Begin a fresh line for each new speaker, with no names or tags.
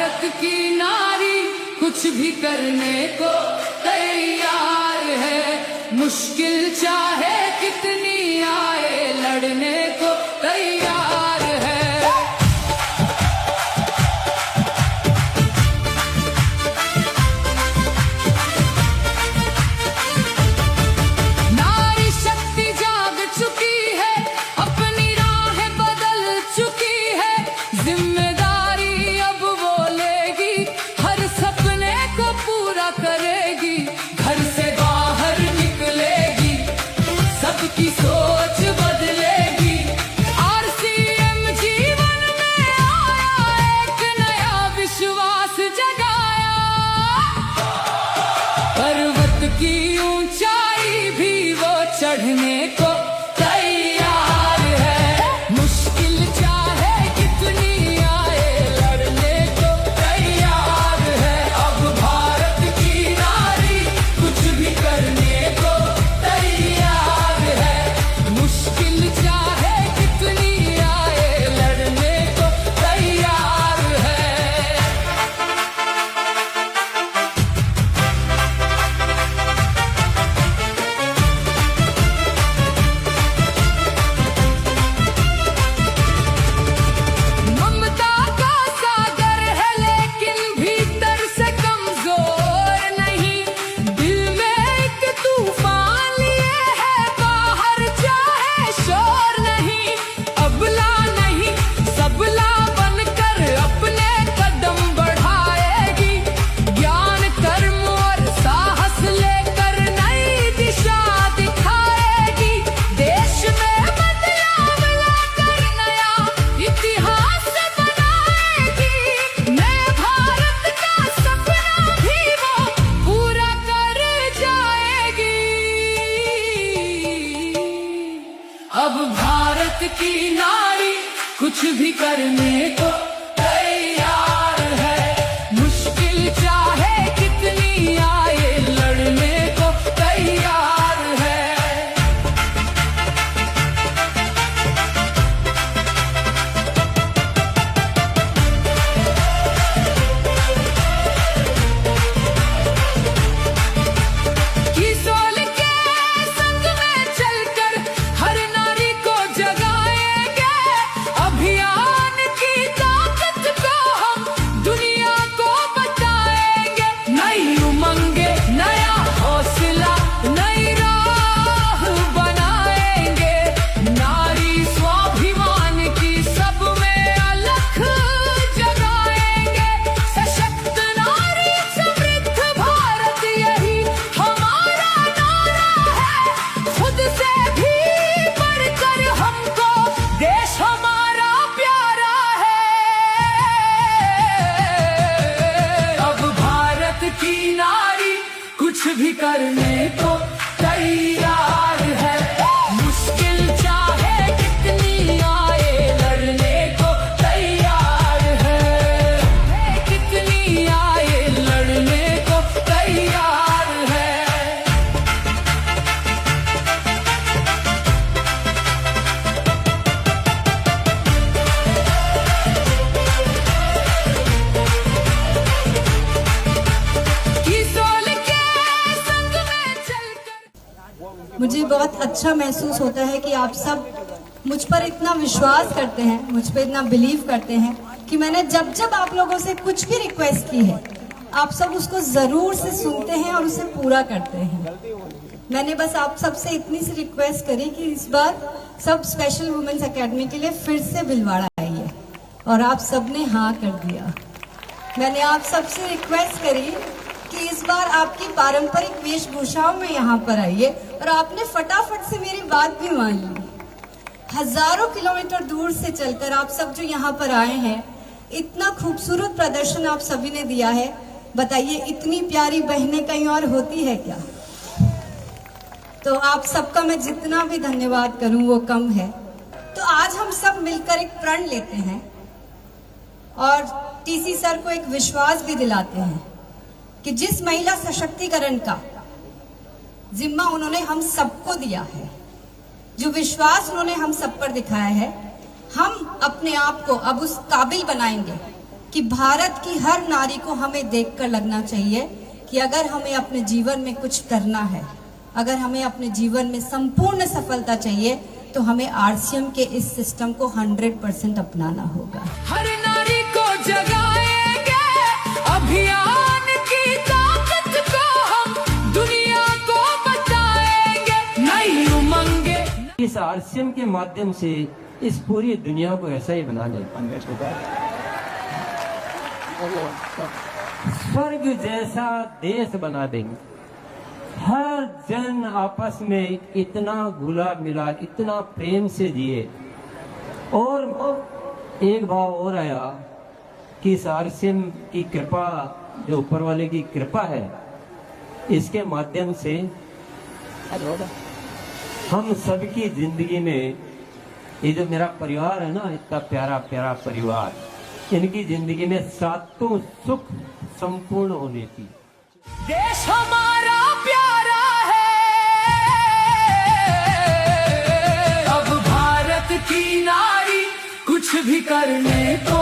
भारत की नारी कुछ भी करने को तैयार है। मुश्किल चाहे कितनी आए लड़ने को तैयार है। नारी शक्ति जाग चुकी है, अपनी राहें बदल चुकी है। जिम्मेदारी अब वो लेगी, हर सपने को पूरा करेगी। घर से बाहर निकलेगी, सबकी सोच बदलेगी। आरसीएम जीवन में आया, एक नया विश्वास जगाया। पर्वत की ऊंचाई भी वो चढ़ने को तैयार है। मुश्किल चाहे कितनी आए लड़ने को तैयार है। अब भारत की नारी कुछ भी करने को तैयार है। मुश्किल चाहे कितनी आए लड़ने को तैयार है। ममता का सागर है लेकिन भीतर से कमजोर नहीं। दिल में एक तूफान लिए है, बाहर चाहे शोर नहीं। अबला नहीं सबला बनकर अपने कदम बढ़ाएगी। ज्ञान कर्म और साहस लेकर नई दिशा दिखाएगी। देश में बदलाव लाकर नया इतिहास बनाएगी। नए भारत का सपना भी वो पूरा कर जाएगी। अब भारत की नारी कुछ भी करने को तैयार है। मुश्किल चाहे कितनी आए लड़ने को तैयार है। किशोर के संग में चलकर हर नारी को जगाएंगे। अभियान की ताकत को हम दुनिया को बताएंगे। नई उमंगे नया हौसला नई राह बनाएंगे। नारी स्वाभिमान की सब में अलख जगाएंगे। सशक्त नारी समृद्ध भारत यही हमारा नारा है। खुद से भी बढ़कर हमको देश हमारा प्यारा है। अब भारत की नारी कुछ भी करने को तैयार है। मुश्किल चाहे कितनी आए लड़ने को तैयार है। कितनी आए लड़ने को तैयार है। किशोर के संग में चलकर
मुझे बहुत अच्छा महसूस होता है कि आप सब मुझ पर इतना विश्वास करते हैं, मुझ पर इतना बिलीव करते हैं कि मैंने जब जब आप लोगों से कुछ भी रिक्वेस्ट की है, आप सब उसको जरूर से सुनते हैं और उसे पूरा करते हैं। मैंने बस आप सबसे इतनी सी रिक्वेस्ट करी कि इस बार सब स्पेशल वुमेन्स एकेडमी के लिए फिर से भिलवाड़ा आइए, और आप सबने हाँ कर दिया। मैंने आप सबसे रिक्वेस्ट करी कि इस बार आपकी पारंपरिक वेशभूषाओं में यहाँ पर आइए, और आपने फटाफट से मेरी बात भी मान ली। हजारों किलोमीटर दूर से चलकर आप सब जो यहाँ पर आए हैं, इतना खूबसूरत प्रदर्शन आप सभी ने दिया है। बताइए, इतनी प्यारी बहनें कहीं और होती है क्या? तो आप सबका मैं जितना भी धन्यवाद करूं वो कम है। तो आज हम सब मिलकर एक प्रण लेते हैं और टीसी सर को एक विश्वास भी दिलाते हैं कि जिस महिला सशक्तिकरण का जिम्मा उन्होंने हम सबको दिया है, जो विश्वास उन्होंने हम सब पर दिखाया है, हम अपने आप को अब उस काबिल बनाएंगे कि भारत की हर नारी को हमें देखकर लगना चाहिए कि अगर हमें अपने जीवन में कुछ करना है, अगर हमें अपने जीवन में संपूर्ण सफलता चाहिए, तो हमें आरसीएम के इस सिस्टम को 100% अपनाना होगा।
हर नारी को जगाएंगे, अभियान की ताकत को हम दुनिया को बताएंगे, नई उमंगे।
इस आरसीएम के माध्यम से इस पूरी दुनिया को ऐसा ही बना दें, स्वर्ग जैसा देश बना देंगे। हर जन आपस में इतना घुला मिला, इतना प्रेम से जिए। और एक भाव और आया कि इस आरसीएम की कृपा, जो ऊपर वाले की कृपा है, इसके माध्यम से हम सबकी जिंदगी में, ये जो मेरा परिवार है ना, इतना प्यारा प्यारा परिवार, इनकी जिंदगी में सातों सुख संपूर्ण होने की।
देश हमारा प्यारा है, अब भारत की नारी कुछ भी करने को